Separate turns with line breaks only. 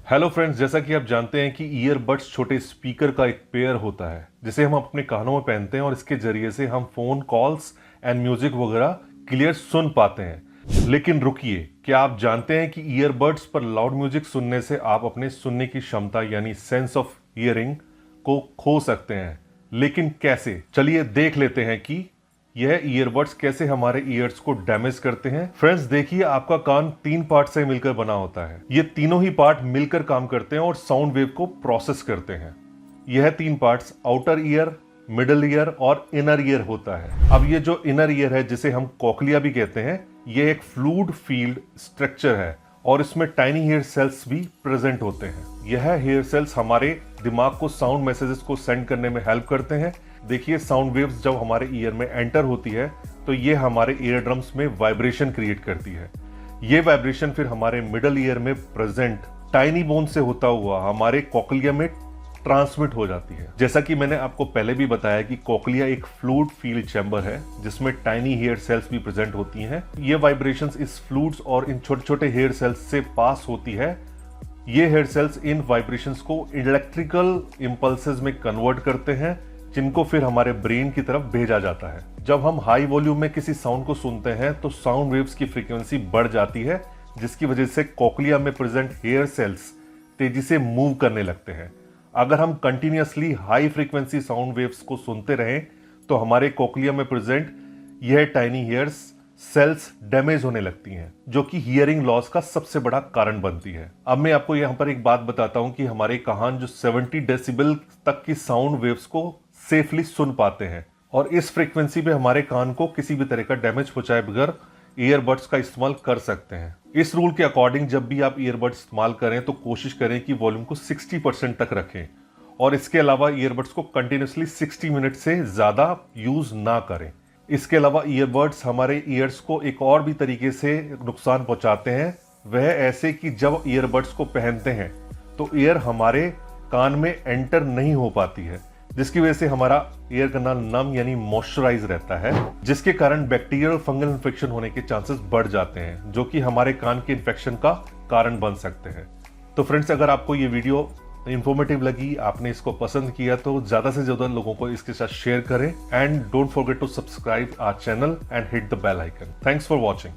Hello friends, जैसा कि आप जानते हैं कि ईयरबड्स छोटे स्पीकर का एक पेयर होता है जिसे हम अपने कानों में पहनते हैं और इसके जरिए से हम फोन कॉल्स एंड म्यूजिक वगैरह क्लियर सुन पाते हैं। लेकिन रुकिए, क्या आप जानते हैं कि ईयरबड्स पर लाउड म्यूजिक सुनने से आप अपने सुनने की क्षमता यानी सेंस ऑफ हियरिंग को खो सकते हैं? लेकिन कैसे? चलिए देख लेते हैं कि यह ईयरबड्स कैसे हमारे ईयर्स को डैमेज करते हैं। फ्रेंड्स देखिए, आपका कान 3 पार्ट से मिलकर बना होता है। ये तीनों ही पार्ट मिलकर काम करते हैं और साउंड वेव को प्रोसेस करते हैं। यह 3 parts outer ear, middle ear और इनर ईयर होता है। अब ये जो इनर ईयर है, जिसे हम कॉकलिया भी कहते हैं, ये एक फ्लूइड फील्ड स्ट्रक्चर है और इसमें टाइनी हेयर सेल्स भी प्रेजेंट होते हैं। यह हेयर सेल्स हमारे दिमाग को साउंड मैसेजेस को सेंड करने में हेल्प करते हैं। देखिए, साउंड वेव्स जब हमारे ईयर में एंटर होती है तो ये हमारे ईयर ड्रम्स में वाइब्रेशन क्रिएट करती है। ये वाइब्रेशन फिर हमारे मिडल ईयर में प्रेजेंट टाइनी बोन से होता हुआ हमारे कॉकलिया में ट्रांसमिट हो जाती है। जैसा कि मैंने आपको पहले भी बताया कि कॉकलिया एक फ्लूइड फील्ड चैम्बर है जिसमें टाइनी हेयर सेल्स भी प्रेजेंट होती हैं। ये वाइब्रेशंस इस फ्लूइड्स और इन छोटे छोटे हेयर सेल्स से पास होती है। ये हेयर सेल्स इन वाइब्रेशंस को इलेक्ट्रिकल इंपल्सेस में कन्वर्ट करते हैं, जिनको फिर हमारे ब्रेन की तरफ भेजा जाता है। जब हम हाई वॉल्यूम में किसी साउंड को सुनते हैं तो साउंड वेव्स की फ्रीक्वेंसी बढ़ जाती है, जिसकी वजह से कॉकलिया में प्रेजेंट हेयर सेल्स तेजी से मूव करने लगते हैं। अगर हम continuously high frequency sound waves को सुनते रहें तो हमारे कॉकलिया में प्रेजेंट यह टाइनी हेयर्स सेल्स डैमेज होने लगती हैं, जो कि हियरिंग लॉस का सबसे बड़ा कारण बनती है। अब मैं आपको यहां पर एक बात बताता हूं कि हमारे कान जो 70 डेसिबल तक की साउंड वेव्स को सेफली सुन पाते हैं और इस फ्रीक्वेंसी पे हमारे कान को किसी भी तरह का डैमेज पहुंचाए बगैर ईयरबड्स का इस्तेमाल कर सकते हैं। इस रूल के अकॉर्डिंग जब भी आप ईयरबड्स इस्तेमाल करें तो कोशिश करें कि वॉल्यूम को 60% तक रखें और इसके अलावा ईयरबड्स को कंटिन्यूसली 60 मिनट से ज्यादा यूज ना करें। इसके अलावा ईयरबड्स हमारे ईयर्स को एक और भी तरीके से नुकसान पहुंचाते हैं। वह ऐसे कि जब ईयरबड्स को पहनते हैं तो ईयर हमारे कान में एंटर नहीं हो पाती है, जिसकी वजह से हमारा ईयर कनाल नम यानी मॉइस्चराइज रहता है, जिसके कारण बैक्टीरियल फंगल इन्फेक्शन होने के चांसेस बढ़ जाते हैं, जो कि हमारे कान के इन्फेक्शन का कारण बन सकते हैं। तो फ्रेंड्स, अगर आपको ये वीडियो इंफॉर्मेटिव लगी, आपने इसको पसंद किया, तो ज्यादा से ज्यादा लोगों को इसके साथ शेयर करें and don't forget to subscribe our channel and hit the bell icon. Thanks for watching.